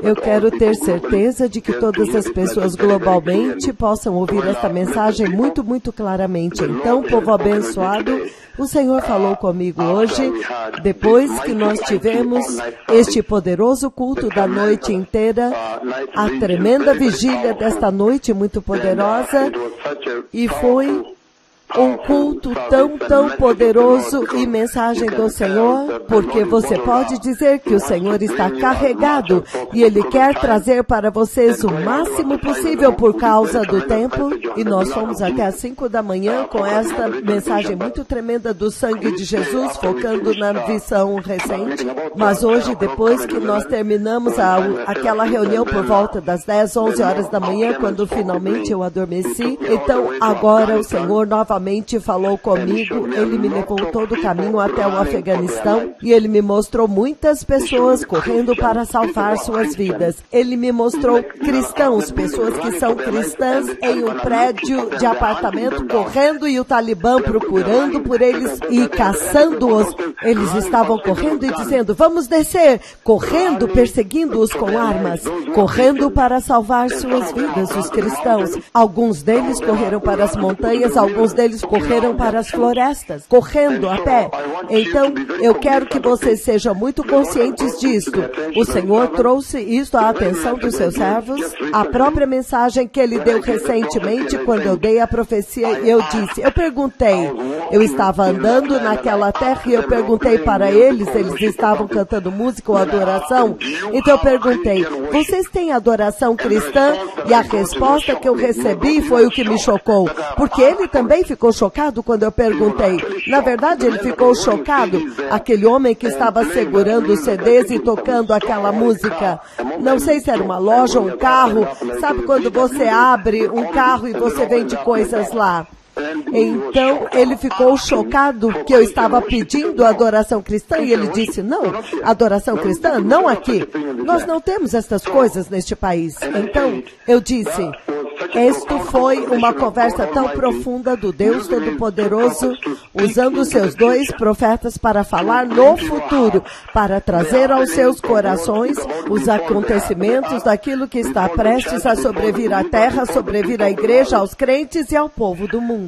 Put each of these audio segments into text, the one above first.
Eu quero ter certeza de que todas as pessoas globalmente possam ouvir esta mensagem muito, muito claramente. Então, povo abençoado, o Senhor falou comigo hoje, depois que nós tivemos este poderoso culto da noite inteira, a tremenda vigília desta noite muito poderosa, e foi um culto tão poderoso e mensagem do Senhor, porque você pode dizer que o Senhor está carregado e Ele quer trazer para vocês o máximo possível por causa do tempo. E nós fomos até às 5 da manhã com esta mensagem muito tremenda do sangue de Jesus, focando na visão recente. Mas hoje, depois que nós terminamos aquela reunião por volta das 10, 11 horas da manhã, quando finalmente eu adormeci, então agora o Senhor novamente falou comigo, Ele me levou todo o caminho até o Afeganistão e Ele me mostrou muitas pessoas correndo para salvar suas vidas. Ele me mostrou cristãos, pessoas que são cristãs em um prédio de apartamento correndo e o Talibã procurando por eles e caçando-os. Eles estavam correndo e dizendo, vamos descer, correndo, perseguindo-os com armas, correndo para salvar suas vidas, os cristãos. Alguns deles correram para as montanhas, alguns deles correram para as florestas, correndo a pé. Então, eu quero que vocês sejam muito conscientes disto. O Senhor trouxe isto à atenção dos seus servos. A própria mensagem que Ele deu recentemente, quando eu dei a profecia, eu disse, eu perguntei, eu estava andando naquela terra e eu perguntei para eles estavam cantando música ou adoração, então eu perguntei, vocês têm adoração cristã? E a resposta que eu recebi foi o que me chocou, porque ele também ficou chocado quando eu perguntei. Na verdade, ele ficou chocado, aquele homem que estava segurando os CDs e tocando aquela música. Não sei se era uma loja ou um carro. Sabe quando você abre um carro e você vende coisas lá? Então, ele ficou chocado que eu estava pedindo adoração cristã e ele disse, não, adoração cristã, não aqui. Nós não temos estas coisas neste país. Então, eu disse, isto foi uma conversa tão profunda do Deus Todo-Poderoso, usando os seus 2 profetas para falar no futuro, para trazer aos seus corações os acontecimentos daquilo que está prestes a sobrevir à terra, sobrevir à igreja, aos crentes e ao povo do mundo.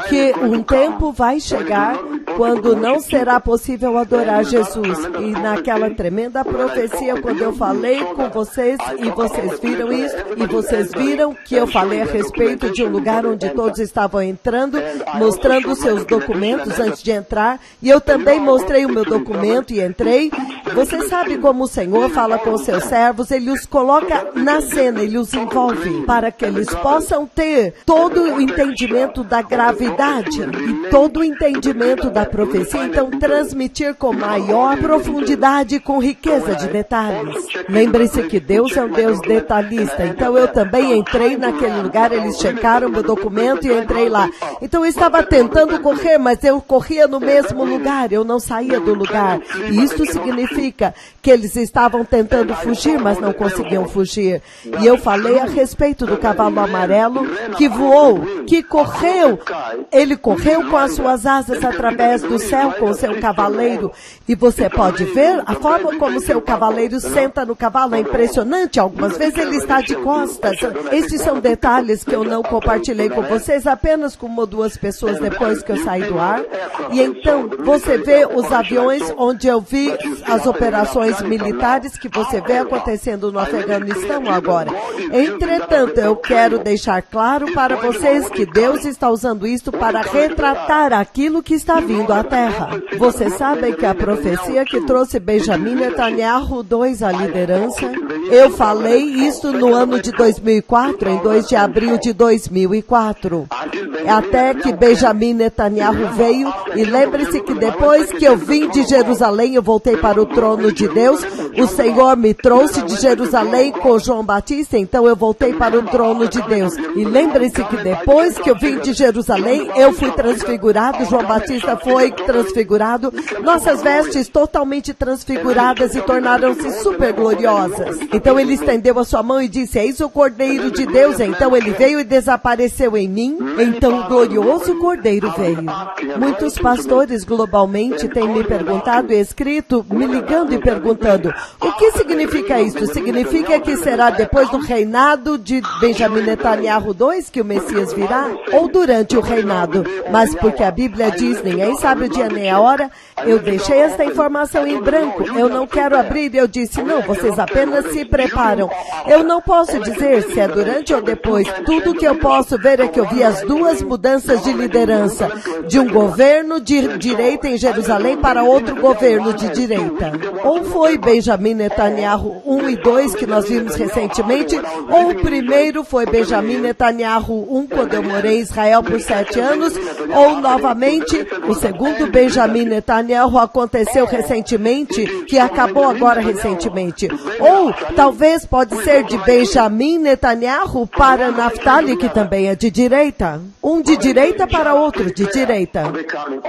Que um tempo vai chegar quando não será possível adorar Jesus. E naquela tremenda profecia, quando eu falei com vocês, e vocês viram isso, e vocês viram que eu falei a respeito de um lugar onde todos estavam entrando, mostrando os seus documentos antes de entrar, e eu também mostrei o meu documento e entrei. Você sabe como o Senhor fala com os seus servos, Ele os coloca na cena, Ele os envolve, para que eles possam ter todo o entendimento da gravidade e todo o entendimento da profecia, então transmitir com maior profundidade e com riqueza de detalhes. Lembre-se que Deus é um Deus detalhista, então eu também entrei naquele lugar, eles checaram meu documento e eu entrei lá. Então eu estava tentando correr, mas eu corria no mesmo lugar, eu não saía do lugar. E isso significa que eles estavam tentando fugir, mas não conseguiam fugir. E eu falei a respeito do cavalo amarelo que voou, que correu. Ele correu com as suas asas através do céu com o seu cavaleiro. E você pode ver a forma como o seu cavaleiro senta no cavalo. É impressionante. Algumas vezes ele está de costas. Estes são detalhes que eu não compartilhei com vocês, apenas com 1 ou 2 pessoas depois que eu saí do ar. E então, você vê os aviões onde eu vi as operações militares que você vê acontecendo no Afeganistão agora. Entretanto, eu quero deixar claro para vocês que Deus está usando isto para retratar aquilo que está vindo à terra. Vocês sabem que a profecia que trouxe Benjamin Netanyahu II à liderança, eu falei isso no ano de 2004, em 2 de abril de 2004. Até que Benjamin Netanyahu veio, e lembre-se que depois que eu vim de Jerusalém, eu voltei para o trono de Deus, o Senhor me trouxe de Jerusalém com João Batista, então eu voltei para o trono de Deus. E lembre-se que depois que eu vim de Jerusalém, eu fui transfigurado, João Batista foi transfigurado, nossas vestes totalmente transfiguradas e tornaram-se super gloriosas. Então ele estendeu a sua mão e disse, eis o Cordeiro de Deus Deus, então ele veio e desapareceu em mim, então o glorioso Cordeiro veio. Muitos pastores globalmente têm me perguntado e escrito, me ligando e perguntando, o que significa isso? Significa que será depois do reinado de Benjamin Netanyahu II que o Messias virá? Ou durante o reinado? Mas porque a Bíblia diz, ninguém sabe o dia nem a hora, eu deixei esta informação em branco, eu não quero abrir, eu disse, não, vocês apenas se preparam. Eu não posso dizer se é durante ou depois, tudo que eu posso ver é que eu vi as duas mudanças de liderança, de um governo de direita em Jerusalém para outro governo de direita. Ou foi Benjamin Netanyahu 1 e 2 que nós vimos recentemente, ou o primeiro foi Benjamin Netanyahu 1 quando eu morei em Israel por 7 anos, ou novamente o segundo Benjamin Netanyahu aconteceu recentemente, que acabou agora recentemente. Ou talvez pode ser de Benjamin Netanyahu para Naftali, que também é de direita. Um de direita para outro de direita.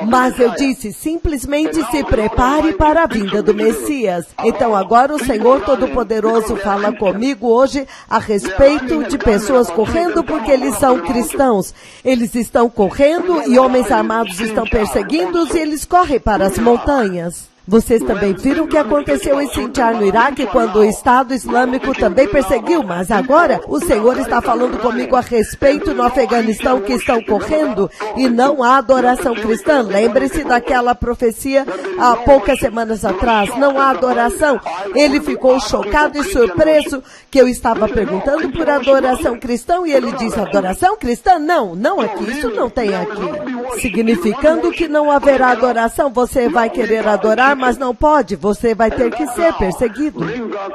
Mas eu disse, simplesmente se prepare para a vinda do Messias. Então agora o Senhor Todo-Poderoso fala comigo hoje a respeito de pessoas correndo porque eles são cristãos. Eles estão correndo e homens armados estão perseguindo-os e eles correm para as montanhas. Vocês também viram o que aconteceu em Sinjar, no Iraque, quando o Estado Islâmico também perseguiu, mas agora o Senhor está falando comigo a respeito no Afeganistão que estão correndo e não há adoração cristã. Lembre-se daquela profecia há poucas semanas atrás, não há adoração. Ele ficou chocado e surpreso que eu estava perguntando por adoração cristã e ele disse, adoração cristã? Não, não aqui, isso não tem aqui. Significando que não haverá adoração, você vai querer adorar, mas não pode, você vai ter que ser perseguido.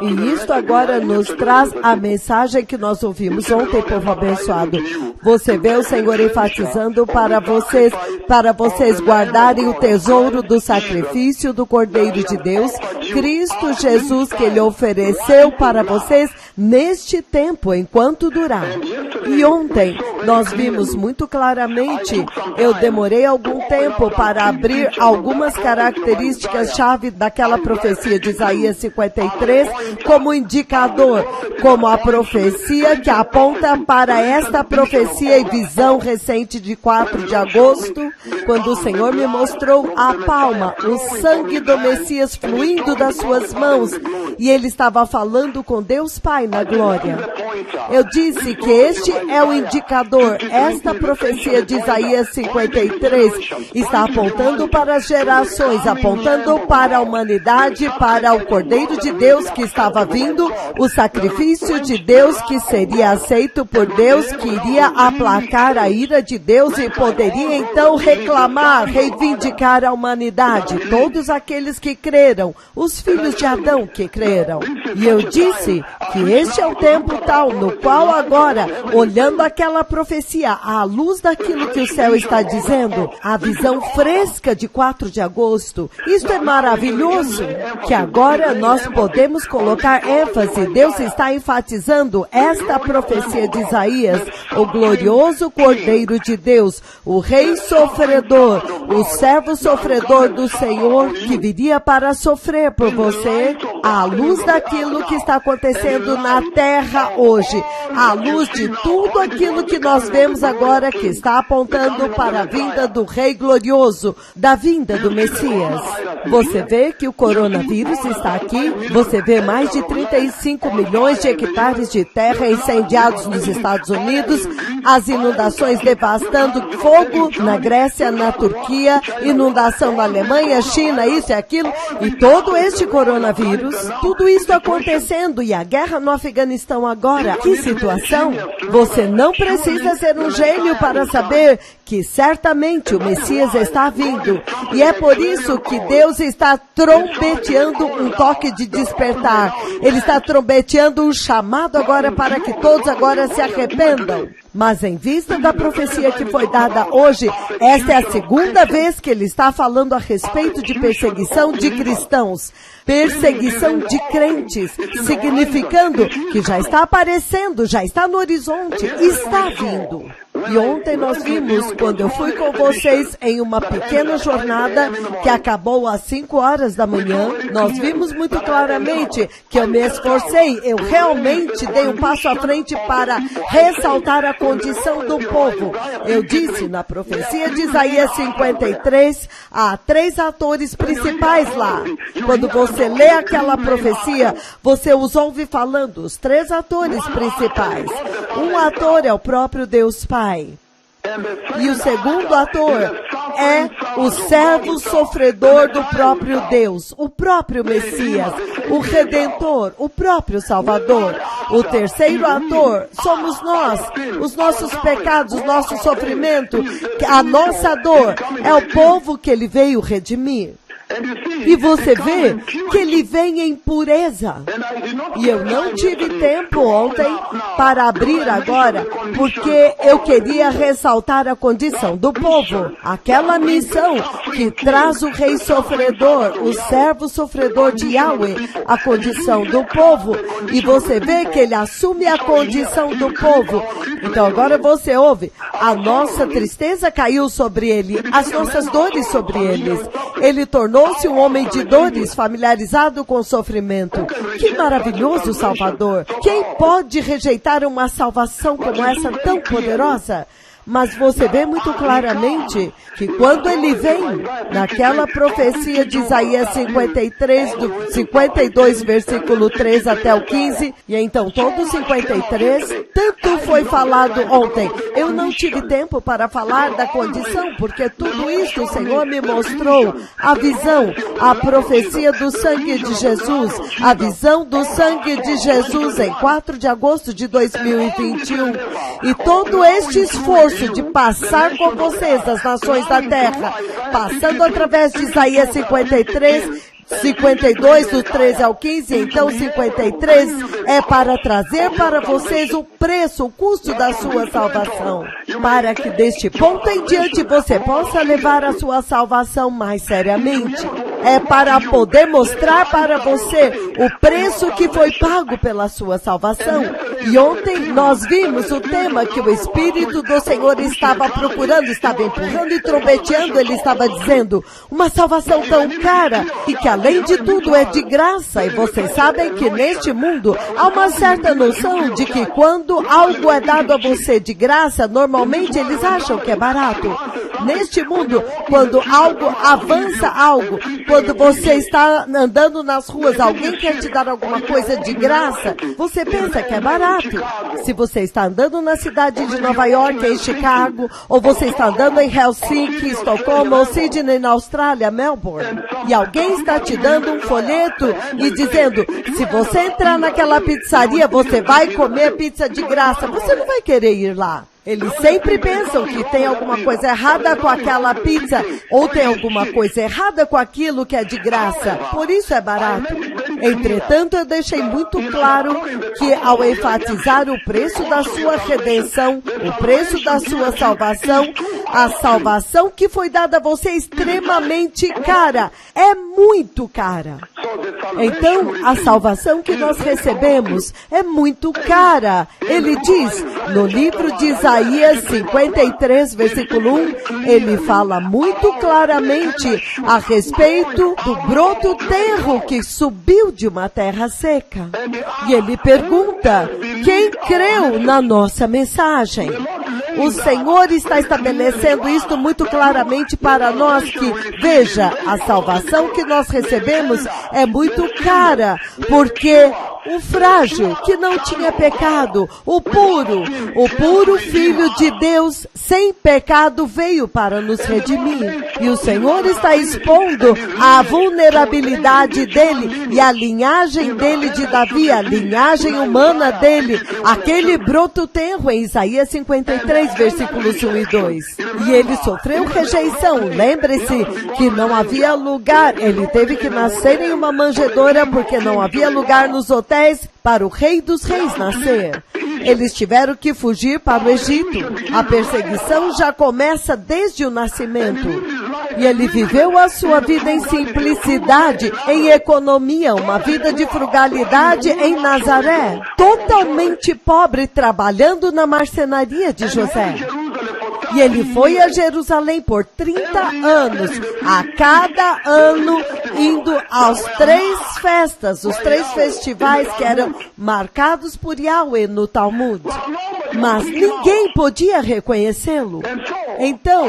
E isto agora nos traz a mensagem que nós ouvimos ontem, povo abençoado. Você vê o Senhor enfatizando para vocês guardarem o tesouro do sacrifício do Cordeiro de Deus, Cristo Jesus, que Ele ofereceu para vocês neste tempo, enquanto durar. E ontem nós vimos muito claramente, eu demorei algum tempo para abrir algumas características-chave daquela profecia de Isaías 53 como indicador, como a profecia que aponta para esta profecia e visão recente de 4 de agosto, quando o Senhor me mostrou a palma, o sangue do Messias fluindo das suas mãos, e ele estava falando com Deus Pai na glória. Eu disse que este é o indicador, esta profecia de Isaías 53 está apontando para as gerações, apontando para a humanidade, para o Cordeiro de Deus que estava vindo, o sacrifício de Deus que seria aceito por Deus, que iria aplacar a ira de Deus e poderia então reclamar, reivindicar a humanidade, todos aqueles que creram, os filhos de Adão que creram. E eu disse que este é o tempo tal no qual agora, olhando aquela profecia, à luz daquilo que o céu está dizendo, a visão fresca de 4 de agosto, isto é maravilhoso, que agora nós podemos colocar ênfase, Deus está enfatizando esta profecia de Isaías, o glorioso Cordeiro de Deus, o Rei sofredor, o servo sofredor do Senhor, que viria para sofrer por você, à luz daquilo que está acontecendo na terra hoje, à luz de tudo aquilo que nós vemos agora que está apontando para a vinda do Rei glorioso, da vinda do Messias. Você vê que o coronavírus está aqui, você vê mais de 35 milhões de hectares de terra incendiados nos Estados Unidos, as inundações devastando, fogo na Grécia, na Turquia, inundação na Alemanha, China, isso e aquilo, e todo este coronavírus, tudo isso acontecendo, e a guerra no Afeganistão agora, que situação? Você não precisa ser um gênio para saber que certamente o Messias está vindo, e é por isso que Deus está trombeteando um toque de despertar, Ele está trombeteando um chamado agora para que todos agora se arrependam. Mas em vista da profecia que foi dada hoje, esta é a segunda vez que ele está falando a respeito de perseguição de cristãos, perseguição de crentes, significando que já está aparecendo, já está no horizonte, está vindo. E ontem nós vimos, quando eu fui com vocês em uma pequena jornada que acabou às 5 horas da manhã, nós vimos muito claramente que eu me esforcei, eu realmente dei um passo à frente para ressaltar a condição do povo. Eu disse na profecia de Isaías 53, há 3 atores principais lá. Quando você lê aquela profecia, você os ouve falando, os 3 atores principais. Um ator é o próprio Deus Pai. E o segundo ator é o servo sofredor do próprio Deus, o próprio Messias, o Redentor, o próprio Salvador. O terceiro ator somos nós, os nossos pecados, o nosso sofrimento, a nossa dor, é o povo que ele veio redimir. E você vê que ele vem em pureza. E eu não tive tempo ontem para abrir agora, porque eu queria ressaltar a condição do povo. Aquela missão que traz o rei sofredor, o servo sofredor de Yahweh, a condição do povo. E você vê que ele assume a condição do povo. Então agora você ouve, a nossa tristeza caiu sobre ele, as nossas dores sobre eles. Ele tornou-se um homem de dores, familiarizado com o sofrimento. Que maravilhoso Salvador! Quem pode rejeitar uma salvação como essa tão poderosa? Mas você vê muito claramente que quando ele vem, naquela profecia de Isaías 53, do 52, versículo 3 até o 15, e então todo 53, tanto foi falado ontem. Eu não tive tempo para falar da condição, porque tudo isso o Senhor me mostrou. A visão, a profecia do sangue de Jesus, a visão do sangue de Jesus em 4 de agosto de 2021. E todo este esforço de passar com vocês as nações da terra, passando através de Isaías 53, 52, do 13 ao 15, então 53, é para trazer para vocês o preço, o custo da sua salvação. Para que deste ponto em diante você possa levar a sua salvação mais seriamente. É para poder mostrar para você o preço que foi pago pela sua salvação. E ontem nós vimos o tema que o Espírito do Senhor estava procurando, estava empurrando e trombeteando, ele estava dizendo, uma salvação tão cara e que além de tudo é de graça. E vocês sabem que neste mundo há uma certa noção de que quando algo é dado a você de graça, normalmente eles acham que é barato. Neste mundo, quando algo avança algo, quando você está andando nas ruas, alguém quer te dar alguma coisa de graça, você pensa que é barato. Se você está andando na cidade de Nova York, em Chicago, ou você está andando em Helsinki, Estocolmo, ou Sydney, na Austrália, Melbourne, e alguém está te dando um folheto e dizendo, se você entrar naquela pizzaria, você vai comer pizza de graça, você não vai querer ir lá. Eles sempre pensam que tem alguma coisa errada com aquela pizza, ou tem alguma coisa errada com aquilo que é de graça. Por isso é barato. Entretanto, eu deixei muito claro que ao enfatizar o preço da sua redenção, o preço da sua salvação, a salvação que foi dada a você é extremamente cara. É muito cara. Então, a salvação que nós recebemos é muito cara. Ele diz, no livro de Isaías 53, versículo 1, ele fala muito claramente a respeito do broto tenro que subiu de uma terra seca. E ele pergunta, quem creu na nossa mensagem? O Senhor está estabelecendo isto muito claramente para nós que, veja, a salvação que nós recebemos é muito cara, porque o frágil, que não tinha pecado, o puro Filho de Deus, sem pecado, veio para nos redimir. E o Senhor está expondo a vulnerabilidade dele e a linhagem dele de Davi, a linhagem humana dele, aquele broto tenro em Isaías 53, versículos 1 e 2. E ele sofreu rejeição. Lembre-se que não havia lugar, ele teve que nascer em uma manjedoura porque não havia lugar nos hotéis para o Rei dos Reis nascer. Eles tiveram que fugir para o Egito. A perseguição já começa desde o nascimento. E ele viveu a sua vida em simplicidade, em economia, uma vida de frugalidade em Nazaré. Totalmente pobre, trabalhando na marcenaria de José. E ele foi a Jerusalém por 30 anos, a cada ano indo às 3 festas, os 3 festivais que eram marcados por Yahweh no Talmud. Mas ninguém podia reconhecê-lo. Então,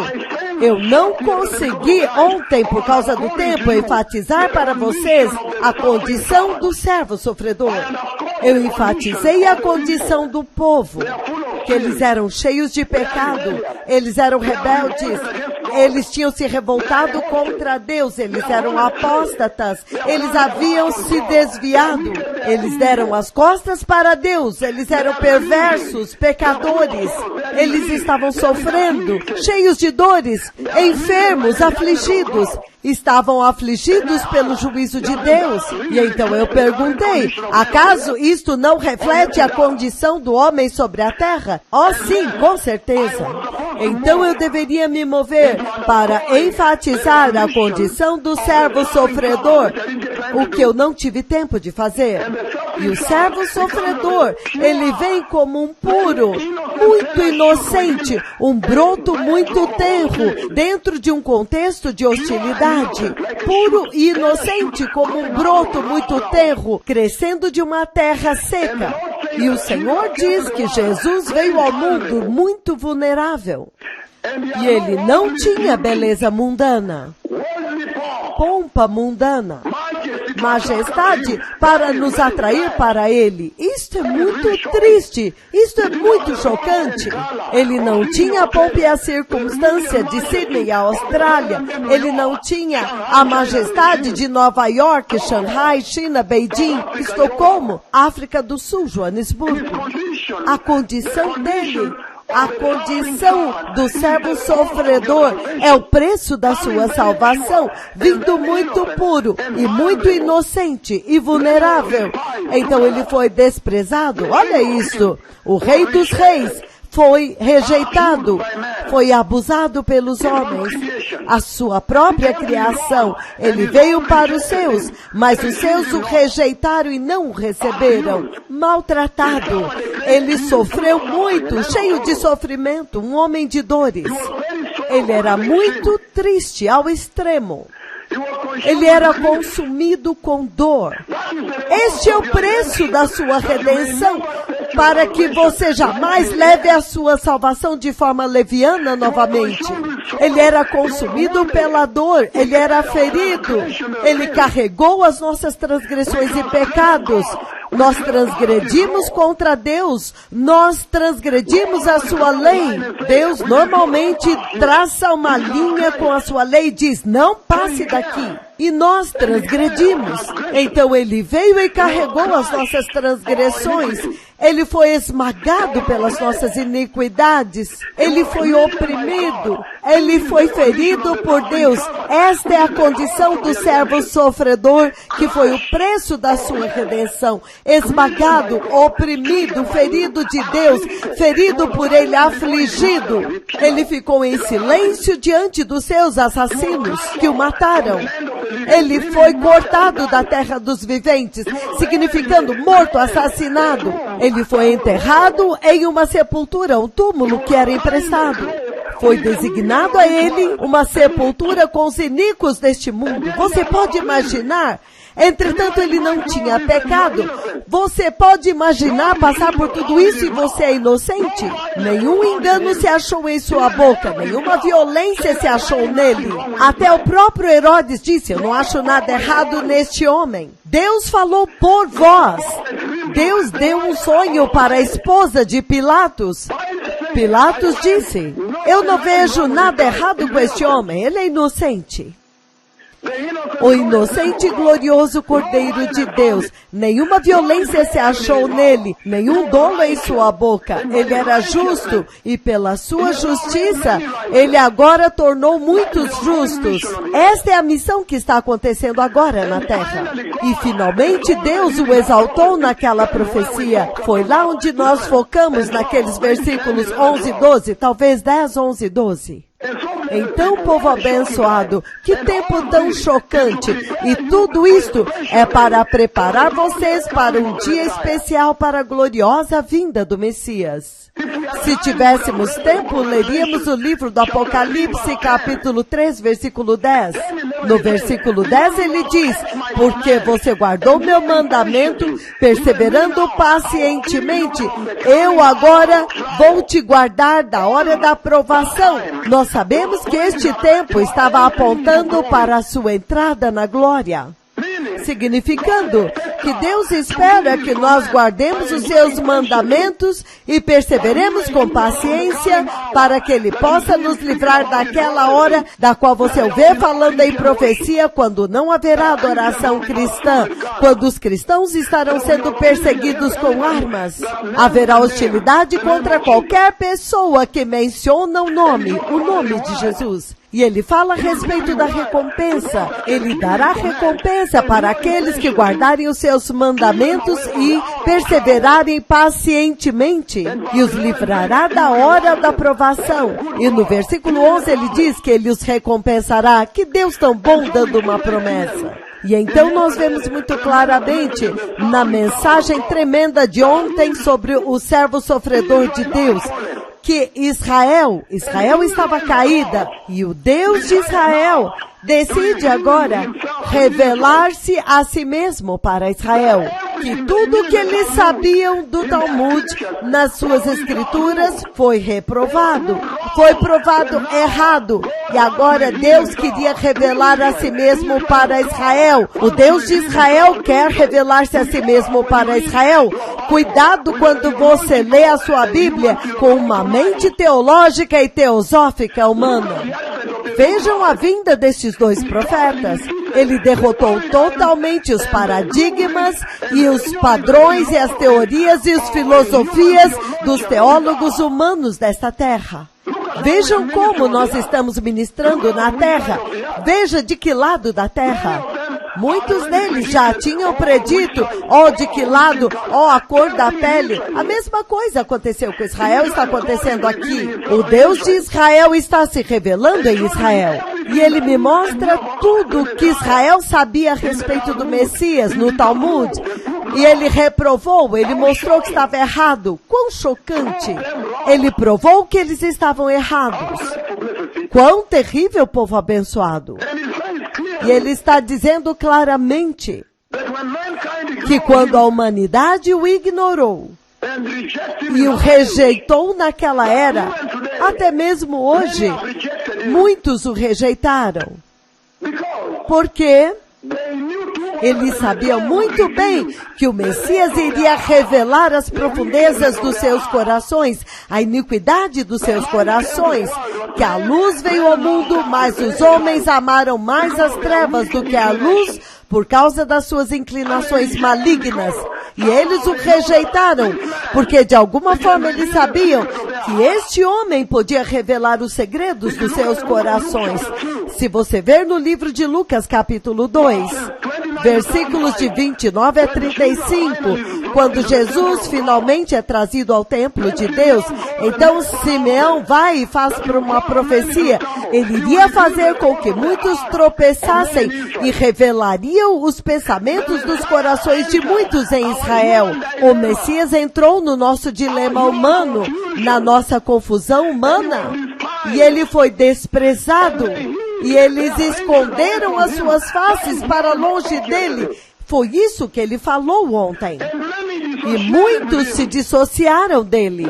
eu não consegui ontem, por causa do tempo, enfatizar para vocês a condição do servo sofredor. Eu enfatizei a condição do povo, que eles eram cheios de pecado, eles eram rebeldes, eles tinham se revoltado contra Deus, eles eram apóstatas, eles haviam se desviado, eles deram as costas para Deus, eles eram perversos, pecadores, eles estavam sofrendo, cheios de dores, enfermos, afligidos. Estavam afligidos pelo juízo de Deus. E então eu perguntei, acaso isto não reflete a condição do homem sobre a terra? Oh, sim, com certeza. Então eu deveria me mover para enfatizar a condição do servo sofredor, o que eu não tive tempo de fazer. E o servo sofredor, ele vem como um puro, muito inocente, um broto muito tenro, dentro de um contexto de hostilidade. Puro e inocente como um broto muito tenro, crescendo de uma terra seca. E o Senhor diz que Jesus veio ao mundo muito vulnerável. E ele não tinha beleza mundana, pompa mundana, majestade para nos atrair para ele. Isto é muito triste, isto é muito chocante. Ele não tinha a pompa e a circunstância de Sydney, a Austrália. Ele não tinha a majestade de Nova York, Shanghai, China, Beijing, Estocolmo, África do Sul, Joanesburgo. A condição dele, a condição do servo sofredor é o preço da sua salvação, vindo muito puro e muito inocente e vulnerável. Então ele foi desprezado. Olha isso, o Rei dos Reis foi rejeitado, foi abusado pelos homens, a sua própria criação. Ele veio para os seus, mas os seus o rejeitaram e não o receberam. Maltratado, ele sofreu muito, cheio de sofrimento, um homem de dores. Ele era muito triste ao extremo. Ele era consumido com dor. Este é o preço da sua redenção, para que você jamais leve a sua salvação de forma leviana novamente. Ele era consumido pela dor, ele era ferido, ele carregou as nossas transgressões e pecados. Nós transgredimos contra Deus, nós transgredimos a sua lei. Deus normalmente traça uma linha com a sua lei e diz, não passe daqui. E nós transgredimos. Então ele veio e carregou as nossas transgressões. Ele foi esmagado pelas nossas iniquidades. Ele foi oprimido. Ele foi ferido por Deus. Esta é a condição do servo sofredor, que foi o preço da sua redenção. Esmagado, oprimido, ferido de Deus, ferido por ele, afligido. Ele ficou em silêncio diante dos seus assassinos que o mataram. Ele foi cortado da terra dos viventes, significando morto, assassinado. Ele foi enterrado em uma sepultura, um túmulo que era emprestado. Foi designado a ele uma sepultura com os iníquos deste mundo. Você pode imaginar? Entretanto, ele não tinha pecado. Você pode imaginar passar por tudo isso e você é inocente? Nenhum engano se achou em sua boca, nenhuma violência se achou nele. Até o próprio Herodes disse, eu não acho nada errado neste homem. Deus falou por vós. Deus deu um sonho para a esposa de Pilatos. Pilatos disse, eu não vejo nada errado com este homem, ele é inocente. O inocente e glorioso Cordeiro de Deus, nenhuma violência se achou nele, nenhum dolo em sua boca. Ele era justo e pela sua justiça, ele agora tornou muitos justos. Esta é a missão que está acontecendo agora na terra. E finalmente Deus o exaltou naquela profecia. Foi lá onde nós focamos naqueles versículos 11 e 12, talvez 10, 11 e 12. Então, povo abençoado, que tempo tão chocante. E tudo isto é para preparar vocês para um dia especial para a gloriosa vinda do Messias. Se tivéssemos tempo, leríamos o livro do Apocalipse, capítulo 3, versículo 10. No versículo 10 ele diz: porque você guardou meu mandamento, perseverando pacientemente, eu agora vou te guardar da hora da aprovação. Nós sabemos que este tempo estava apontando para a sua entrada na glória. Significando que Deus espera que nós guardemos os seus mandamentos e perseveremos com paciência para que Ele possa nos livrar daquela hora da qual você o vê falando em profecia, quando não haverá adoração cristã, quando os cristãos estarão sendo perseguidos com armas. Haverá hostilidade contra qualquer pessoa que menciona o nome de Jesus. E ele fala a respeito da recompensa. Ele dará recompensa para aqueles que guardarem os seus mandamentos e perseverarem pacientemente. E os livrará da hora da provação. E no versículo 11 ele diz que ele os recompensará. Que Deus tão bom dando uma promessa. E então nós vemos muito claramente na mensagem tremenda de ontem sobre o servo sofredor de Deus, que Israel estava caída, e o Deus de Israel decide agora revelar-se a si mesmo para Israel. Que tudo o que eles sabiam do Talmud nas suas escrituras foi reprovado, foi provado errado. E agora Deus queria revelar a si mesmo para Israel. O Deus de Israel quer revelar-se a si mesmo para Israel. Cuidado quando você lê a sua Bíblia com uma mente teológica e teosófica humana. Vejam a vinda destes dois profetas. Ele derrotou totalmente os paradigmas e os padrões e as teorias e as filosofias dos teólogos humanos desta terra. Vejam como nós estamos ministrando na terra. Veja de que lado da terra. Muitos deles já tinham predito, de que lado, a cor da pele. A mesma coisa aconteceu com Israel, está acontecendo aqui. O Deus de Israel está se revelando em Israel. E ele me mostra tudo que Israel sabia a respeito do Messias no Talmud. E ele reprovou, ele mostrou que estava errado. Quão chocante! Ele provou que eles estavam errados. Quão terrível, povo abençoado! E ele está dizendo claramente que quando a humanidade o ignorou e o rejeitou naquela era, até mesmo hoje, muitos o rejeitaram. Porque eles sabiam muito bem que o Messias iria revelar as profundezas dos seus corações, a iniquidade dos seus corações, que a luz veio ao mundo, mas os homens amaram mais as trevas do que a luz por causa das suas inclinações malignas. E eles o rejeitaram, porque de alguma forma eles sabiam que este homem podia revelar os segredos dos seus corações. Se você ver no livro de Lucas, capítulo 2, versículos de 29 a 35, quando Jesus finalmente é trazido ao templo de Deus, então Simeão vai e faz por uma profecia. Ele iria fazer com que muitos tropeçassem e revelariam os pensamentos dos corações de muitos em Israel. O Messias entrou no nosso dilema humano, na nossa confusão humana, e ele foi desprezado. E eles esconderam as suas faces para longe dele. Foi isso que ele falou ontem. E muitos se dissociaram dele.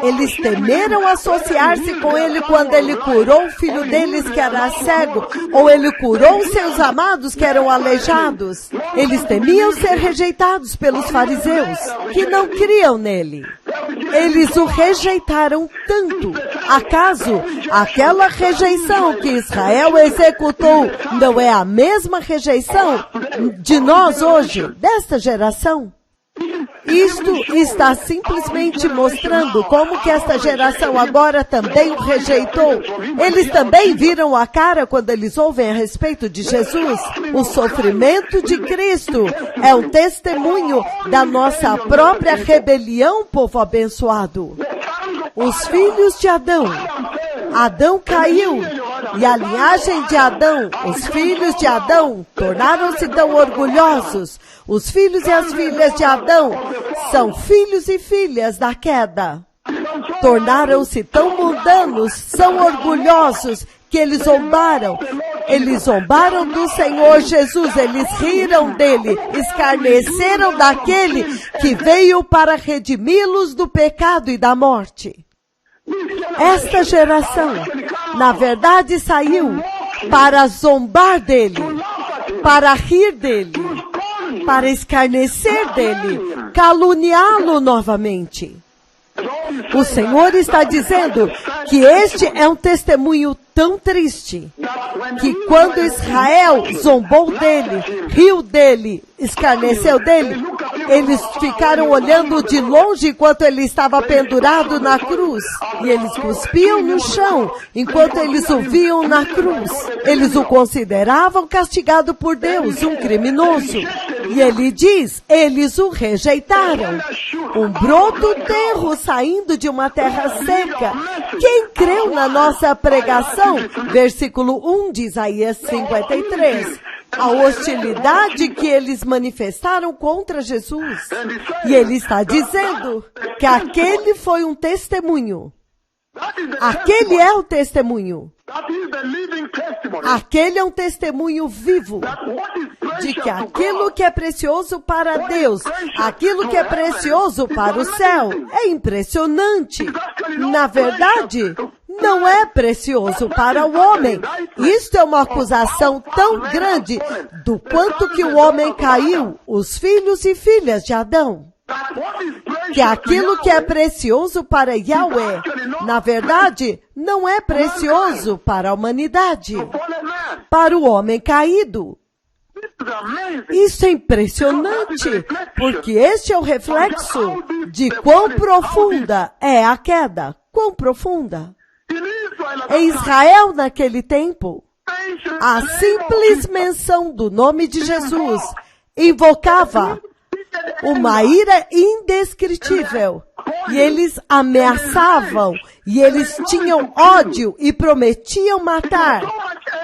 Eles temeram associar-se com ele quando ele curou o filho deles que era cego, ou ele curou os seus amados que eram aleijados. Eles temiam ser rejeitados pelos fariseus, que não criam nele. Eles o rejeitaram tanto. Acaso aquela rejeição que Israel executou não é a mesma rejeição de nós hoje, desta geração? Isto está simplesmente mostrando como que esta geração agora também o rejeitou. Eles também viram a cara quando eles ouvem a respeito de Jesus. O sofrimento de Cristo é um testemunho da nossa própria rebelião, povo abençoado. Os filhos de Adão. Adão caiu. E a linhagem de Adão, os filhos de Adão, tornaram-se tão orgulhosos. Os filhos e as filhas de Adão são filhos e filhas da queda. tornaram-se tão mundanos, são orgulhosos, que eles zombaram. Eles zombaram do Senhor Jesus, eles riram dele, escarneceram daquele que veio para redimi-los do pecado e da morte. Esta geração, na verdade, saiu para zombar dele, para rir dele, para escarnecer dele, caluniá-lo novamente. O Senhor está dizendo que este é um testemunho tão triste, que quando Israel zombou dele, riu dele, escarneceu dele, eles ficaram olhando de longe enquanto ele estava pendurado na cruz. E eles cuspiam no chão enquanto eles o viam na cruz. Eles o consideravam castigado por Deus, um criminoso. E ele diz, eles o rejeitaram. Um broto tenro saindo de uma terra seca. Quem creu na nossa pregação? Versículo 1 de Isaías 53. A hostilidade que eles manifestaram contra Jesus. E ele está dizendo que aquele foi um testemunho. Aquele é o testemunho. Aquele é um testemunho vivo de que aquilo que é precioso para Deus, aquilo que é precioso para o céu, é impressionante. Na verdade, não é precioso para o homem. Isto é uma acusação tão grande do quanto que o homem caiu, os filhos e filhas de Adão. Que aquilo que é precioso para Yahweh, na verdade, não é precioso para a humanidade, para o homem caído. Isso é impressionante, porque este é o reflexo de quão profunda é a queda. Quão profunda. Em Israel, naquele tempo, a simples menção do nome de Jesus invocava uma ira indescritível. E eles ameaçavam, e eles tinham ódio e prometiam matar.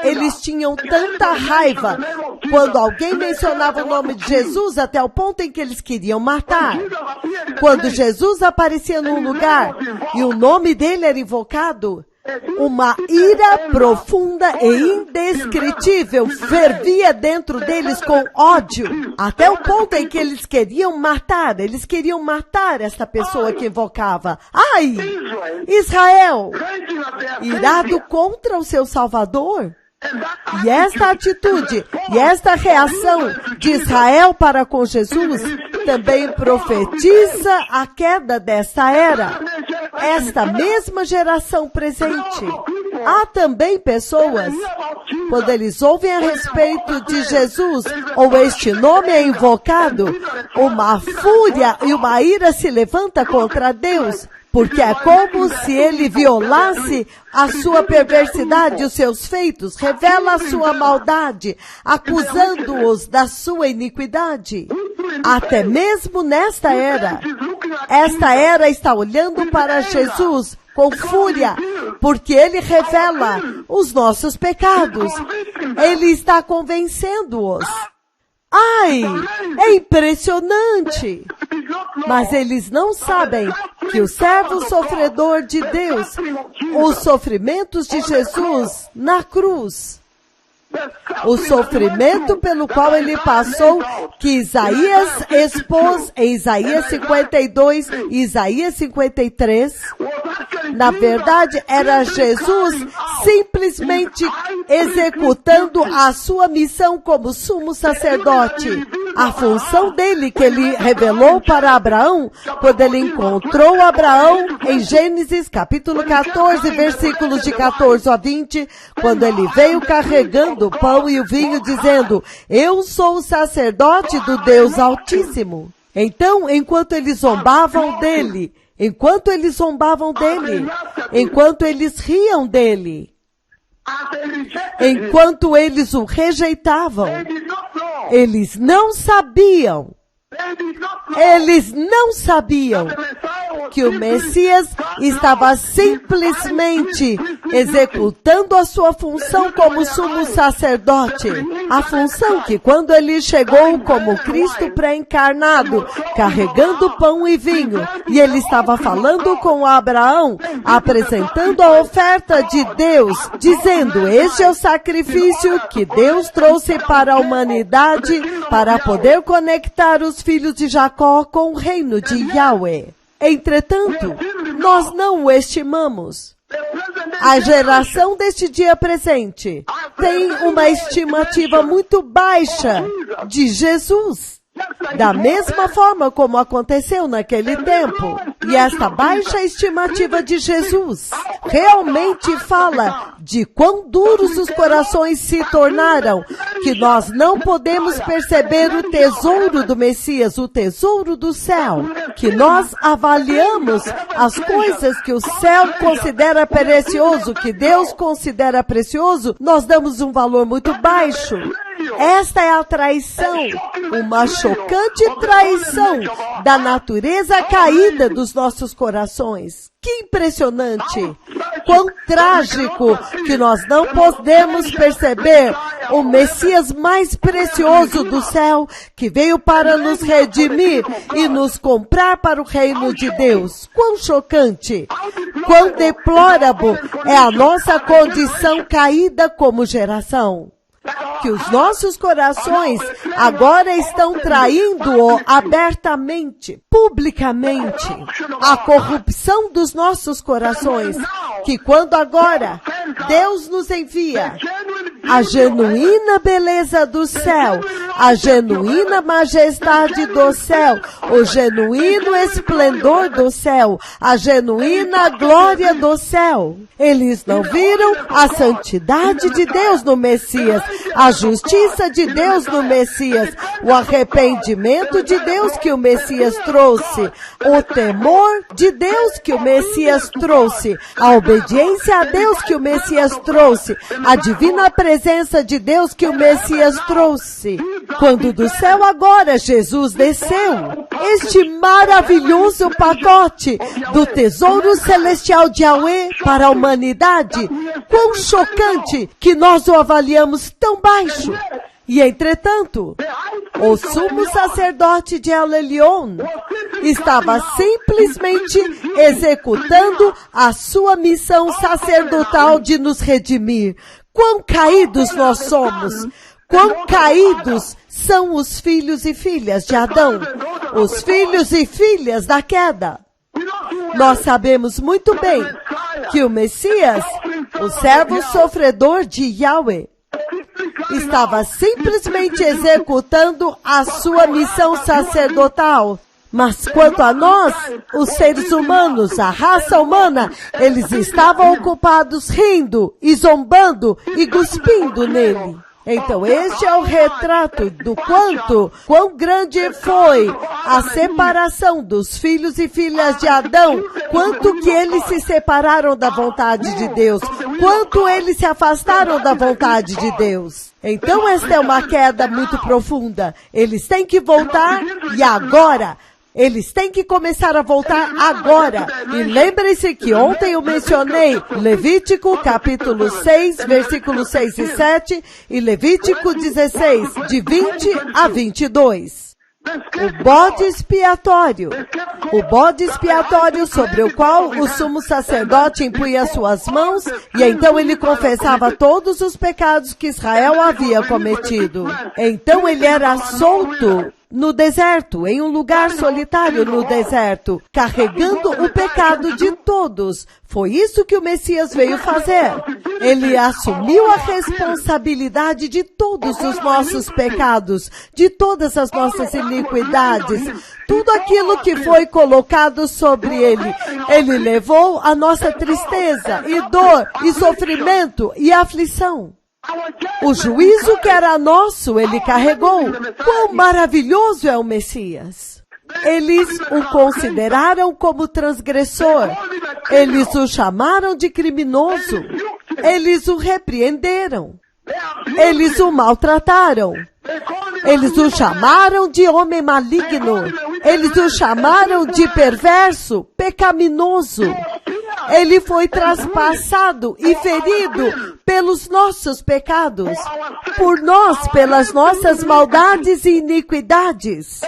Eles tinham tanta raiva quando alguém mencionava o nome de Jesus, até o ponto em que eles queriam matar. Quando Jesus aparecia num lugar e o nome dele era invocado, uma ira profunda e indescritível fervia dentro deles com ódio, até o ponto em que eles queriam matar esta pessoa que invocava. Ai! Israel, irado contra o seu Salvador. E esta atitude e esta reação de Israel para com Jesus também profetiza a queda desta era. Esta mesma geração presente. Há também pessoas, quando eles ouvem a respeito de Jesus, ou este nome é invocado, uma fúria e uma ira se levanta contra Deus. Porque é como se ele violasse a sua perversidade, os seus feitos, revela a sua maldade, acusando-os da sua iniquidade. Até mesmo nesta era, esta era está olhando para Jesus com fúria, porque ele revela os nossos pecados. Ele está convencendo-os. Ai, é impressionante! Mas eles não sabem que o servo sofredor de Deus, os sofrimentos de Jesus na cruz, o sofrimento pelo qual ele passou, que Isaías expôs em Isaías 52 e Isaías 53, na verdade era Jesus simplesmente executando a sua missão como sumo sacerdote. A função dele que ele revelou para Abraão, quando ele encontrou Abraão em Gênesis capítulo 14, versículos de 14 a 20, quando ele veio carregando o pão e o vinho, dizendo, eu sou o sacerdote do Deus Altíssimo. Então, enquanto eles zombavam dele, enquanto eles riam dele, enquanto eles o rejeitavam, eles não sabiam que o Messias estava simplesmente executando a sua função como sumo sacerdote. a função que quando ele chegou como Cristo pré-encarnado, carregando pão e vinho, e ele estava falando com Abraão, apresentando a oferta de Deus, dizendo, este é o sacrifício que Deus trouxe para a humanidade, para poder conectar os filhos de Jacó com o reino de Yahweh. Entretanto, nós não o estimamos. A geração deste dia presente tem uma estimativa muito baixa de Jesus. Da mesma forma como aconteceu naquele tempo. E esta baixa estimativa de Jesus realmente fala de quão duros os corações se tornaram, que nós não podemos perceber o tesouro do Messias, o tesouro do céu, que nós avaliamos as coisas que o céu considera precioso, que Deus considera precioso, nós damos um valor muito baixo. Esta é a traição, uma chocante traição da natureza caída dos nossos corações. Que impressionante! Quão trágico que nós não podemos perceber o Messias mais precioso do céu, que veio para nos redimir e nos comprar para o reino de Deus. Quão chocante! Quão deplorável é a nossa condição caída como geração. Que os nossos corações agora estão traindo-o abertamente, publicamente. A corrupção dos nossos corações, que quando agora Deus nos envia a genuína beleza do céu, a genuína majestade do céu, o genuíno esplendor do céu, a genuína glória do céu. Eles não viram a santidade de Deus no Messias, a justiça de Deus no Messias, o arrependimento de Deus que o Messias trouxe, o temor de Deus que o Messias trouxe, a obediência a Deus que o Messias trouxe, a divina presença de Deus que o Messias trouxe. Quando do céu agora Jesus desceu, este maravilhoso pacote do tesouro celestial de Yahweh para a humanidade, quão chocante que nós o avaliamos tão baixo. E entretanto, o sumo sacerdote de El Elyon estava simplesmente executando a sua missão sacerdotal de nos redimir. Quão caídos nós somos! Quão caídos são os filhos e filhas de Adão, os filhos e filhas da queda. Nós sabemos muito bem que o Messias, o servo sofredor de Yahweh, estava simplesmente executando a sua missão sacerdotal. Mas quanto a nós, os seres humanos, a raça humana, eles estavam ocupados rindo e zombando e cuspindo nele. Então, este é o retrato do quão grande foi a separação dos filhos e filhas de Adão, quanto que eles se separaram da vontade de Deus, quanto eles se afastaram da vontade de Deus. Então, esta é uma queda muito profunda. Eles têm que voltar e agora. Eles têm que começar a voltar agora. E lembrem-se que ontem eu mencionei Levítico capítulo 6, versículos 6 e 7 e Levítico 16, de 20 a 22. O bode expiatório sobre o qual o sumo sacerdote impunha suas mãos e então ele confessava todos os pecados que Israel havia cometido. Então ele era solto no deserto, em um lugar solitário no deserto, carregando o pecado de todos. Foi isso que o Messias veio fazer. Ele assumiu a responsabilidade de todos os nossos pecados, de todas as nossas iniquidades, tudo aquilo que foi colocado sobre ele. Ele levou a nossa tristeza e dor e sofrimento e aflição. O juízo que era nosso, ele carregou. Quão maravilhoso é o Messias! Eles o consideraram como transgressor. Eles o chamaram de criminoso. Eles o repreenderam. Eles o maltrataram. Eles o chamaram de homem maligno. Eles o chamaram de perverso, pecaminoso. Ele foi traspassado e ferido pelos nossos pecados, por nós, pelas nossas maldades e iniquidades,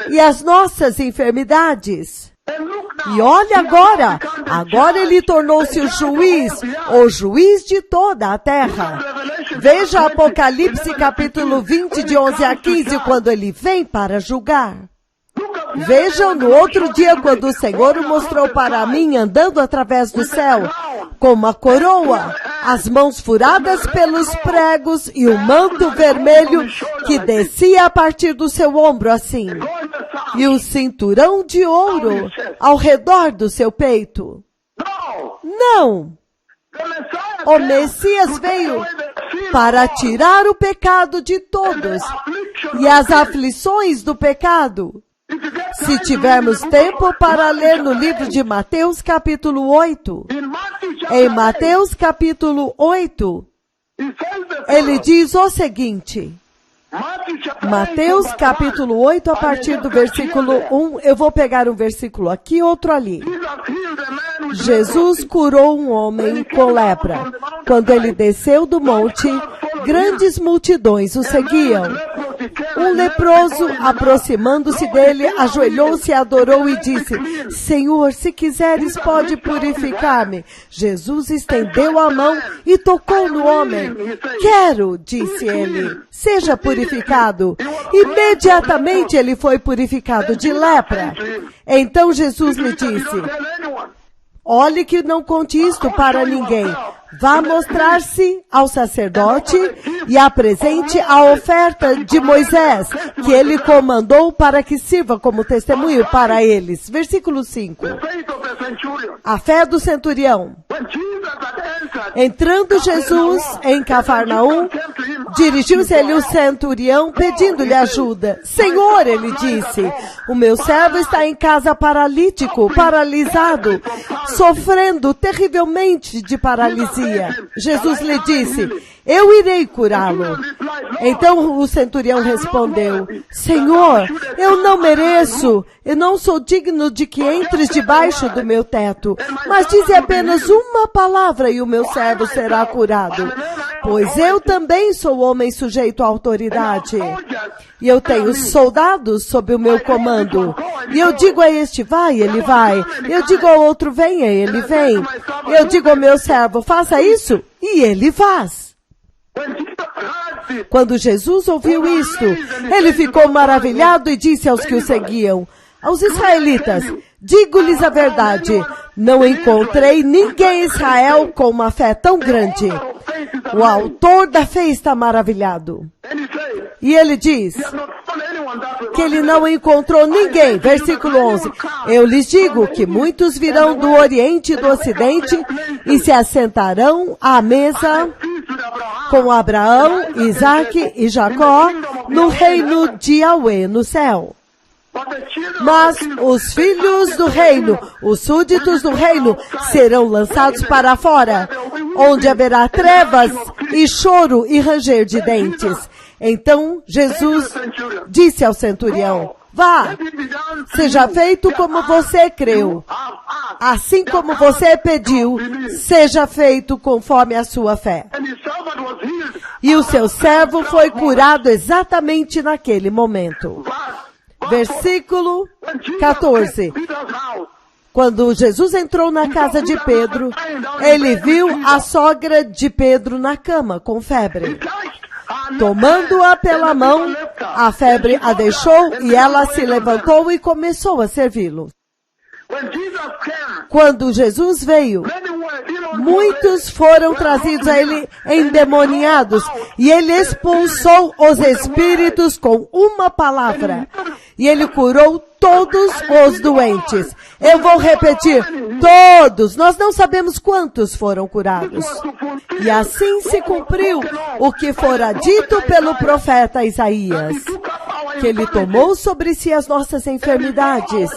e as nossas enfermidades. E olha agora ele tornou-se o juiz de toda a terra. Veja Apocalipse capítulo 20, de 11 a 15, quando ele vem para julgar. Vejam no outro dia, quando o Senhor o mostrou para mim andando através do céu, com uma coroa, as mãos furadas pelos pregos e um manto vermelho que descia a partir do seu ombro assim, e o cinturão de ouro ao redor do seu peito. Não! O Messias veio para tirar o pecado de todos e as aflições do pecado. Se tivermos tempo para ler no livro de Mateus capítulo 8, em Mateus capítulo 8, ele diz o seguinte, Mateus capítulo 8, a partir do versículo 1, eu vou pegar um versículo aqui, outro ali. Jesus curou um homem com lepra. Quando ele desceu do monte, grandes multidões o seguiam. Um leproso, aproximando-se dele, ajoelhou-se e adorou e disse, Senhor, se quiseres, pode purificar-me. Jesus estendeu a mão e tocou no homem. Quero, disse ele, seja purificado. Imediatamente ele foi purificado de lepra. Então Jesus lhe disse, olhe que não conte isto para ninguém. Vá mostrar-se ao sacerdote e apresente a oferta de Moisés, que ele comandou para que sirva como testemunho para eles. Versículo 5. A fé do centurião. Entrando Jesus em Cafarnaum, dirigiu-se a ele o centurião pedindo-lhe ajuda. Senhor, ele disse, o meu servo está em casa paralítico, paralisado, sofrendo terrivelmente de paralisia. Jesus lhe disse, eu irei curá-lo. Então o centurião respondeu, Senhor, eu não mereço, eu não sou digno de que entres debaixo do meu teto, mas dize apenas uma palavra e o meu servo será curado. Pois eu também sou homem sujeito à autoridade. E eu tenho soldados sob o meu comando. E eu digo a este, vai, ele vai. Eu digo ao outro, venha, ele vem. Eu digo ao meu servo, faça isso, e ele faz. Quando Jesus ouviu isto, ele ficou maravilhado e disse aos que o seguiam, aos israelitas, digo-lhes a verdade, não encontrei ninguém em Israel com uma fé tão grande. O autor da fé está maravilhado. E ele diz que ele não encontrou ninguém. Versículo 11. Eu lhes digo que muitos virão do Oriente e do Ocidente e se assentarão à mesa com Abraão, Isaque e Jacó no reino de Yahweh no céu. Mas os filhos do reino, os súditos do reino, serão lançados para fora, onde haverá trevas e choro e ranger de dentes. Então Jesus disse ao centurião, vá, seja feito como você creu. Assim como você pediu, seja feito conforme a sua fé. E o seu servo foi curado exatamente naquele momento. Versículo 14. Quando Jesus entrou na casa de Pedro, ele viu a sogra de Pedro na cama com febre. Tomando-a pela mão, a febre a deixou e ela se levantou e começou a servi-lo. Quando Jesus veio, muitos foram trazidos a ele endemoniados e ele expulsou os espíritos com uma palavra. E ele curou todos os doentes. Eu vou repetir, todos. Nós não sabemos quantos foram curados. E assim se cumpriu o que fora dito pelo profeta Isaías, que ele tomou sobre si as nossas enfermidades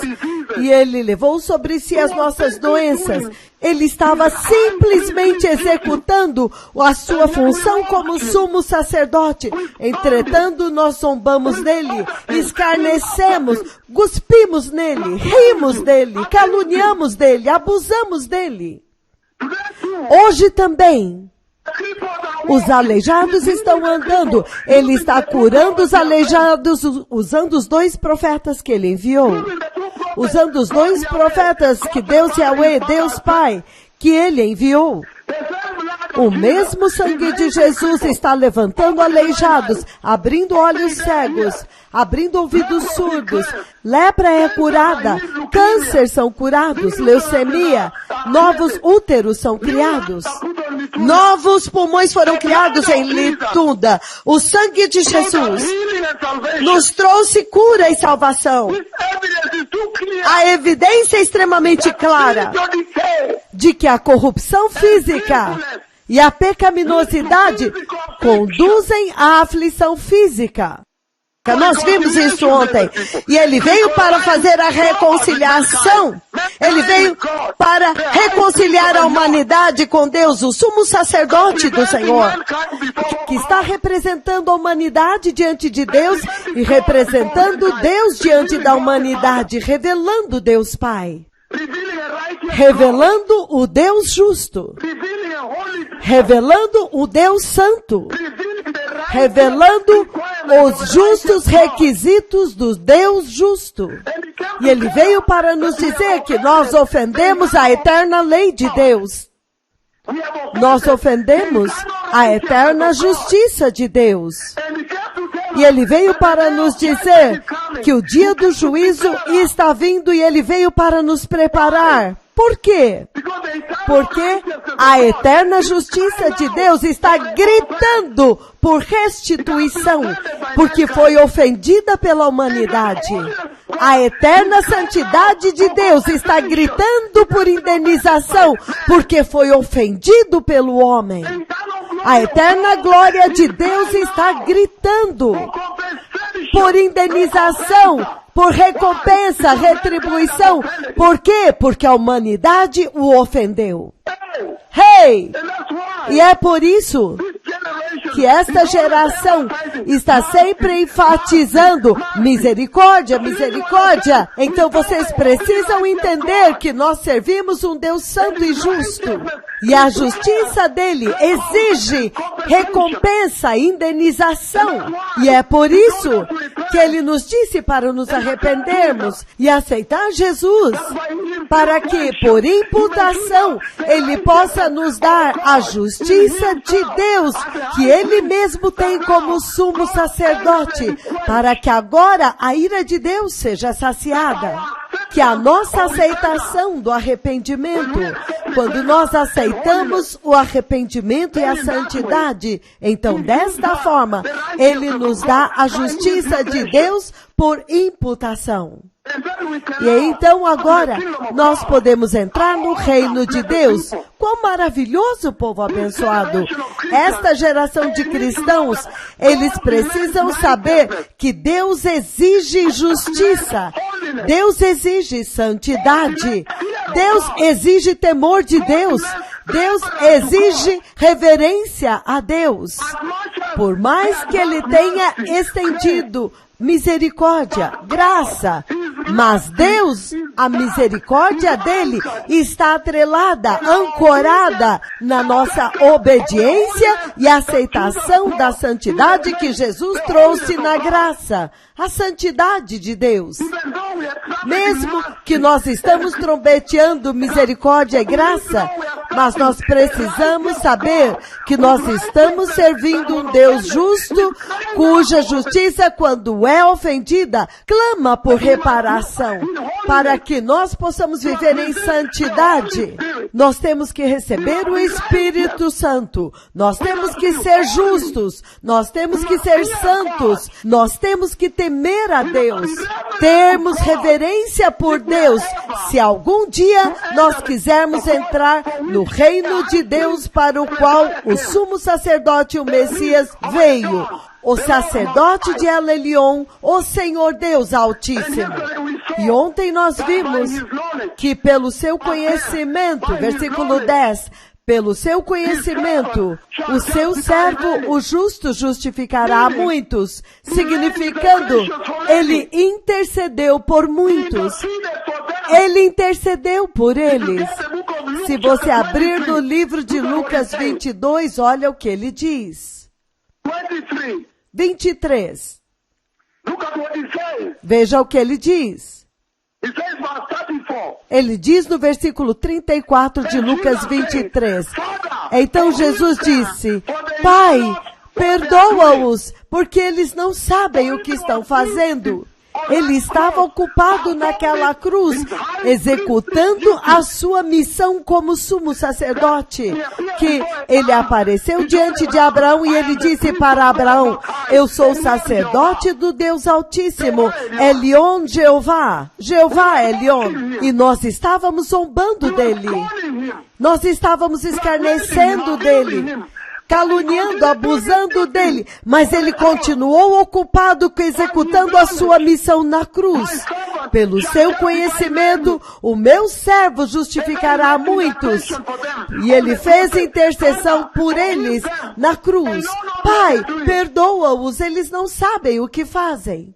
E ele levou sobre si as nossas doenças. Ele estava simplesmente executando a sua função como sumo sacerdote. Entretanto, nós zombamos dele, escarnecemos, cuspimos nele, rimos dele, caluniamos dele, abusamos dele. Hoje também, os aleijados estão andando. Ele está curando os aleijados usando os 2 profetas que ele enviou. Usando os 2 profetas que Deus Yahweh, Deus Pai, que ele enviou. O mesmo sangue de Jesus está levantando aleijados, abrindo olhos cegos, abrindo ouvidos surdos. Lepra é curada, câncer são curados, leucemia, novos úteros são criados. Novos pulmões foram criados em Litunda. O sangue de Jesus nos trouxe cura e salvação. A evidência é extremamente clara de que a corrupção física e a pecaminosidade conduzem à aflição física. Nós vimos isso ontem. E ele veio para fazer a reconciliação. Ele veio para reconciliar a humanidade com Deus, o sumo sacerdote do Senhor, que está representando a humanidade diante de Deus e representando Deus diante da humanidade, revelando Deus Pai. Revelando o Deus justo. Revelando o Deus santo. Revelando os justos requisitos do Deus justo. E ele veio para nos dizer que nós ofendemos a eterna lei de Deus. Nós ofendemos a eterna justiça de Deus. E ele veio para nos dizer que o dia do juízo está vindo e ele veio para nos preparar. Por quê? Porque a eterna justiça de Deus está gritando por restituição, porque foi ofendida pela humanidade. A eterna santidade de Deus está gritando por indenização, porque foi ofendido pelo homem. A eterna glória de Deus está gritando por indenização, por recompensa, retribuição. Por quê? Porque a humanidade o ofendeu. Hey! E é por isso que esta geração está sempre enfatizando misericórdia, misericórdia. Então vocês precisam entender que nós servimos um Deus santo e justo. E a justiça dele exige recompensa, indenização. E é por isso que ele nos disse para nos arrependermos e aceitar Jesus, para que por imputação ele possa nos dar a justiça de Deus, que ele mesmo tem como sumo sacerdote, para que agora a ira de Deus seja saciada. Que a nossa aceitação do arrependimento, quando nós aceitamos o arrependimento e a santidade, então desta forma, ele nos dá a justiça de Deus por imputação. E então agora nós podemos entrar no reino de Deus. Quão maravilhoso, povo abençoado! Esta geração de cristãos, eles precisam saber que Deus exige justiça. Deus exige santidade. Deus exige temor de Deus. Deus exige reverência a Deus. Por mais que ele tenha estendido misericórdia, graça, mas Deus, a misericórdia dele está atrelada, ancorada na nossa obediência e aceitação da santidade que Jesus trouxe na graça, a santidade de Deus. Mesmo que nós estamos trombeteando misericórdia e graça, mas nós precisamos saber que nós estamos servindo um Deus justo, cuja justiça, quando é ofendida, clama por reparação. Para que nós possamos viver em santidade, nós temos que receber o Espírito Santo. Nós temos que ser justos. Nós temos que ser santos. Nós temos que temer a Deus. Termos reverência por Deus. Se algum dia nós quisermos entrar no reino de Deus para o qual o sumo sacerdote, o Messias, veio. O sacerdote de El Elyon, o Senhor Deus Altíssimo. E ontem nós vimos que pelo seu conhecimento, versículo 10, pelo seu conhecimento, o seu servo, o justo, justificará a muitos, significando, ele intercedeu por muitos. Ele intercedeu por eles. Se você abrir no livro de Lucas 22, olha o que ele diz. 23. Veja o que ele diz. Ele diz no versículo 34 de Lucas 23. Então Jesus disse: Pai, perdoa-os, porque eles não sabem o que estão fazendo. Ele estava ocupado naquela cruz, executando a sua missão como sumo sacerdote, que ele apareceu diante de Abraão e ele disse para Abraão: eu sou sacerdote do Deus Altíssimo, Elion Jeová, Jeová Elion. E nós estávamos zombando dele, nós estávamos escarnecendo dele, caluniando, abusando dele, mas ele continuou ocupado executando a sua missão na cruz. Pelo seu conhecimento, o meu servo justificará muitos. E ele fez intercessão por eles na cruz. Pai, perdoa-os, eles não sabem o que fazem.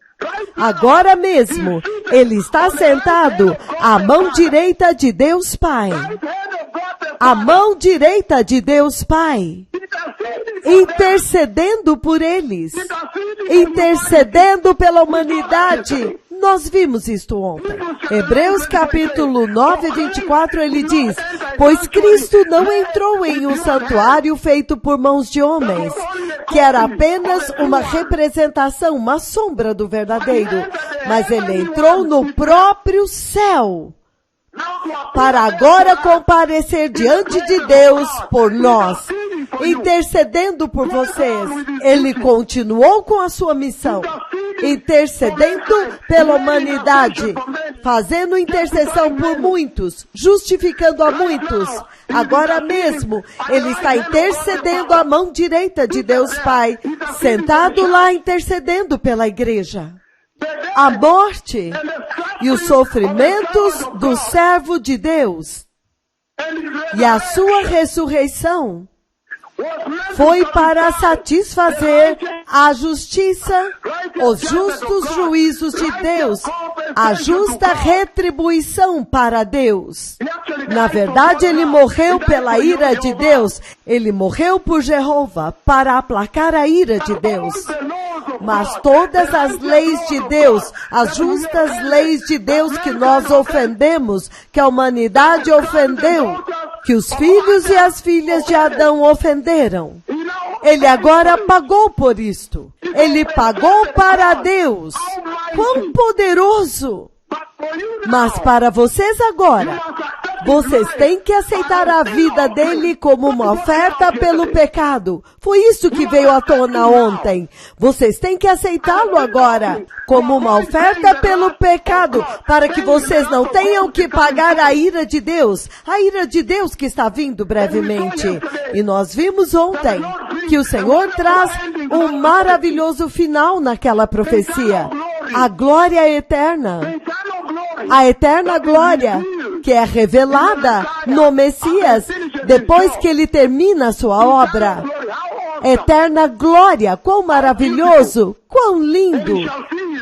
Agora mesmo, ele está sentado à mão direita de Deus Pai. A mão direita de Deus Pai. Intercedendo por eles, intercedendo pela humanidade. Nós vimos isto ontem. Hebreus capítulo 9, 24, ele diz: pois Cristo não entrou em um santuário feito por mãos de homens, que era apenas uma representação, uma sombra do verdadeiro, mas ele entrou no próprio céu, para agora comparecer diante de Deus por nós, intercedendo por vocês. Ele continuou com a sua missão, intercedendo pela humanidade, fazendo intercessão por muitos, justificando a muitos. Agora mesmo, ele está intercedendo à mão direita de Deus Pai, sentado lá intercedendo pela igreja. A morte e os sofrimentos do servo de Deus e a sua ressurreição foi para satisfazer a justiça, os justos juízos de Deus, a justa retribuição para Deus. Na verdade, ele morreu pela ira de Deus. Ele morreu por Jeová para aplacar a ira de Deus. Mas todas as leis de Deus, as justas leis de Deus que nós ofendemos, que a humanidade ofendeu, que os filhos e as filhas de Adão ofenderam, ele agora pagou por isto. Ele pagou para Deus. Quão poderoso! Mas para vocês agora, vocês têm que aceitar a vida dele como uma oferta pelo pecado. Foi isso que veio à tona ontem. Vocês têm que aceitá-lo agora como uma oferta pelo pecado, para que vocês não tenham que pagar a ira de Deus que está vindo brevemente. E nós vimos ontem que o Senhor traz um maravilhoso final naquela profecia. A glória eterna. A eterna glória que é revelada no Messias depois que ele termina a sua obra. Eterna glória, quão maravilhoso, quão lindo.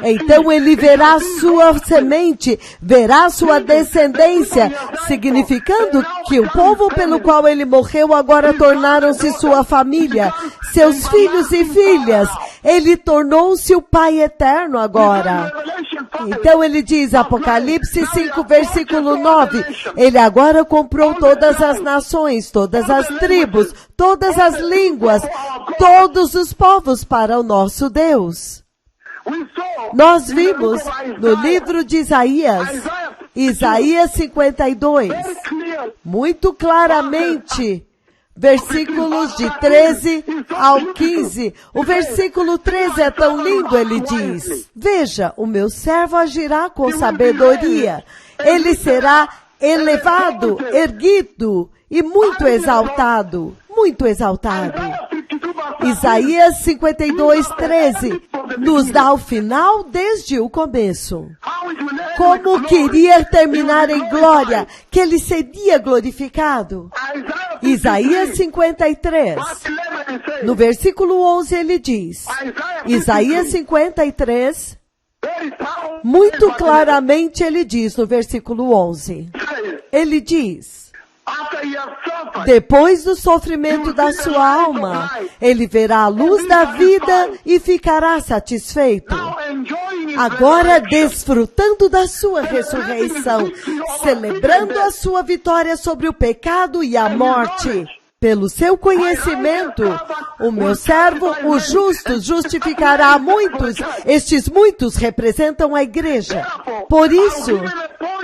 Então ele verá sua semente, verá sua descendência, significando que o povo pelo qual ele morreu agora tornaram-se sua família, seus filhos e filhas. Ele tornou-se o Pai eterno agora. Então ele diz, Apocalipse 5, versículo 9, ele agora comprou todas as nações, todas as tribos, todas as línguas, todos os povos para o nosso Deus. Nós vimos no livro de Isaías, Isaías 52, muito claramente, versículos de 13 ao 15. O versículo 13 é tão lindo, ele diz: veja, o meu servo agirá com sabedoria, ele será elevado, erguido e muito exaltado, muito exaltado. Isaías 52, 13 nos dá o final desde o começo. como queria terminar em glória, que ele seria glorificado. Isaías 53, no versículo 11 ele diz, Isaías 53, muito claramente ele diz no versículo 11, ele diz, depois do sofrimento da sua alma, ele verá a luz da vida e ficará satisfeito. Agora, desfrutando da sua ressurreição, celebrando a sua vitória sobre o pecado e a morte. Pelo seu conhecimento, o meu servo, o justo, justificará muitos. Estes muitos representam a igreja. Por isso,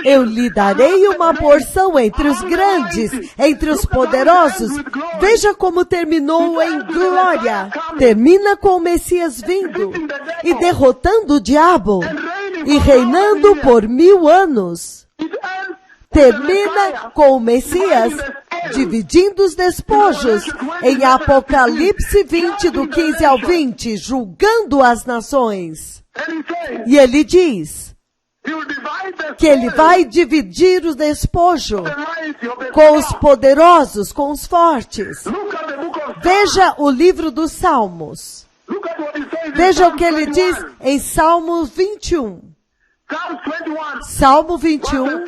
eu lhe darei uma porção entre os grandes, entre os poderosos. Veja como terminou em glória. Termina com o Messias vindo e derrotando o diabo e reinando por 1000 anos. Termina com o Messias dividindo os despojos em Apocalipse 20, do 15 ao 20, julgando as nações. E ele diz que ele vai dividir o despojo com os poderosos, com os fortes. Veja o livro dos Salmos. Veja o que ele diz em Salmo 21. Salmo 21,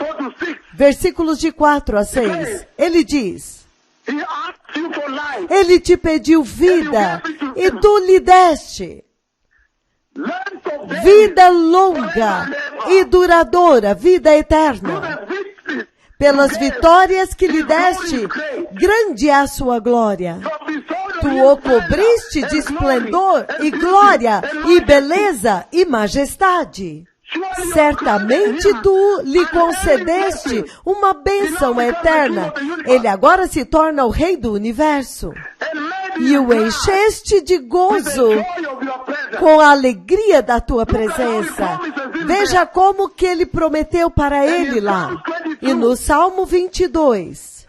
versículos de 4 a 6. Ele diz, ele te pediu vida e tu lhe deste. Vida longa e duradoura, vida eterna. Pelas vitórias que lhe deste, grande é a sua glória. Tu o cobriste de esplendor e glória e beleza e majestade. Certamente tu lhe concedeste uma bênção eterna. Ele agora se torna o rei do universo. E o encheste de gozo com a alegria da tua presença. Veja como que ele prometeu para ele lá. E no Salmo 22,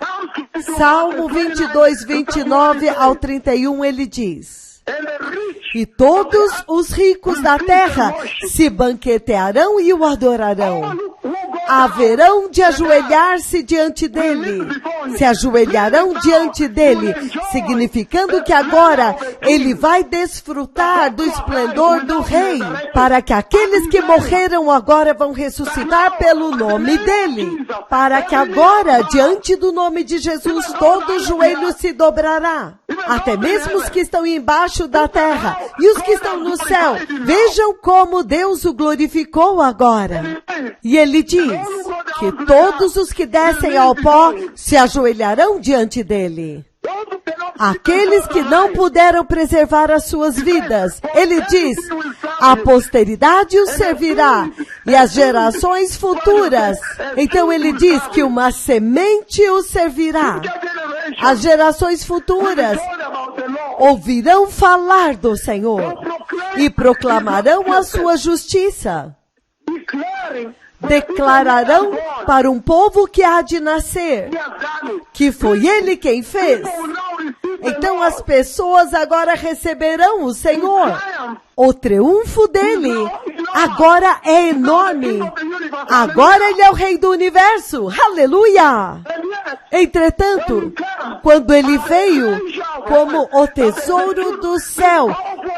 Salmo 22, 29 ao 31, ele diz, e todos os ricos da terra se banquetearão e o adorarão. Haverão de ajoelhar-se diante dele. Se ajoelharão diante dele, significando que agora ele vai desfrutar do esplendor do rei, para que aqueles que morreram agora vão ressuscitar pelo nome dele, para que agora, diante do nome de Jesus, todo joelho se dobrará. Até mesmo os que estão embaixo da terra e os que estão no céu. Vejam como Deus o glorificou agora. E ele diz que todos os que descem ao pó se ajoelharão diante dele. Aqueles que não puderam preservar as suas vidas, ele diz, a posteridade os servirá e as gerações futuras. Então ele diz que uma semente os servirá. As gerações futuras ouvirão falar do Senhor e proclamarão a sua justiça. Declararão para um povo que há de nascer, que foi ele quem fez. Então as pessoas agora receberão o Senhor. O triunfo dele agora é enorme. Agora ele é o rei do universo. Aleluia! Entretanto, quando ele veio como o tesouro do céu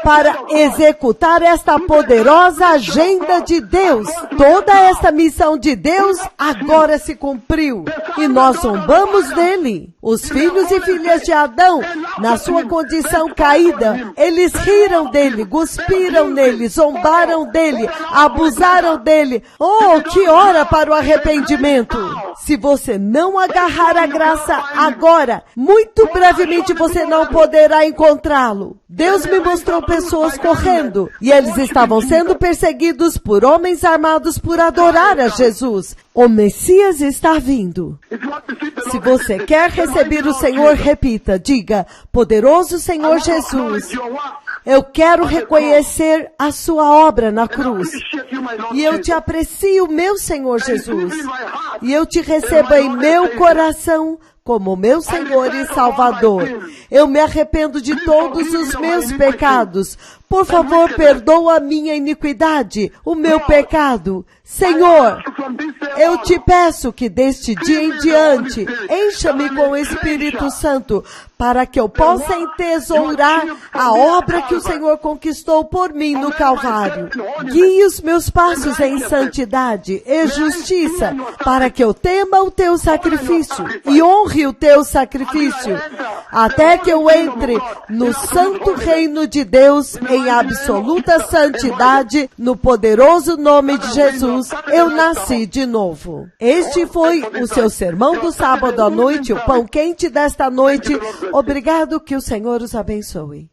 para executar esta poderosa agenda de Deus, toda esta missão de Deus agora se cumpriu. E nós zombamos dele. Os filhos e filhas de Adão, na sua condição caída, eles riram dele, cuspiram nele, zombaram dele, abusaram dele. Oh, que hora para o arrependimento! Se você não agarrar a graça agora, muito brevemente você não poderá encontrá-lo. Deus me mostrou pessoas correndo e eles estavam sendo perseguidos por homens armados por adorar a Jesus. O Messias está vindo. Se você quer receber o Senhor, repita, diga, poderoso Senhor Jesus, eu quero reconhecer a sua obra na cruz. E eu te aprecio, meu Senhor Jesus. E eu te recebo em meu coração como meu Senhor e Salvador. Eu me arrependo de todos os meus pecados. Por favor, perdoa a minha iniquidade, o meu pecado. Senhor, eu te peço que deste dia em diante, encha-me com o Espírito Santo, para que eu possa entesourar a obra que o Senhor conquistou por mim no Calvário. Guie os meus passos em santidade e justiça, para que eu tema o teu sacrifício e honre o teu sacrifício, até que eu entre no santo reino de Deus em absoluta santidade, no poderoso nome de Jesus. Eu nasci de novo. Este foi o seu sermão do sábado à noite, o pão quente desta noite. Obrigado, que o Senhor os abençoe.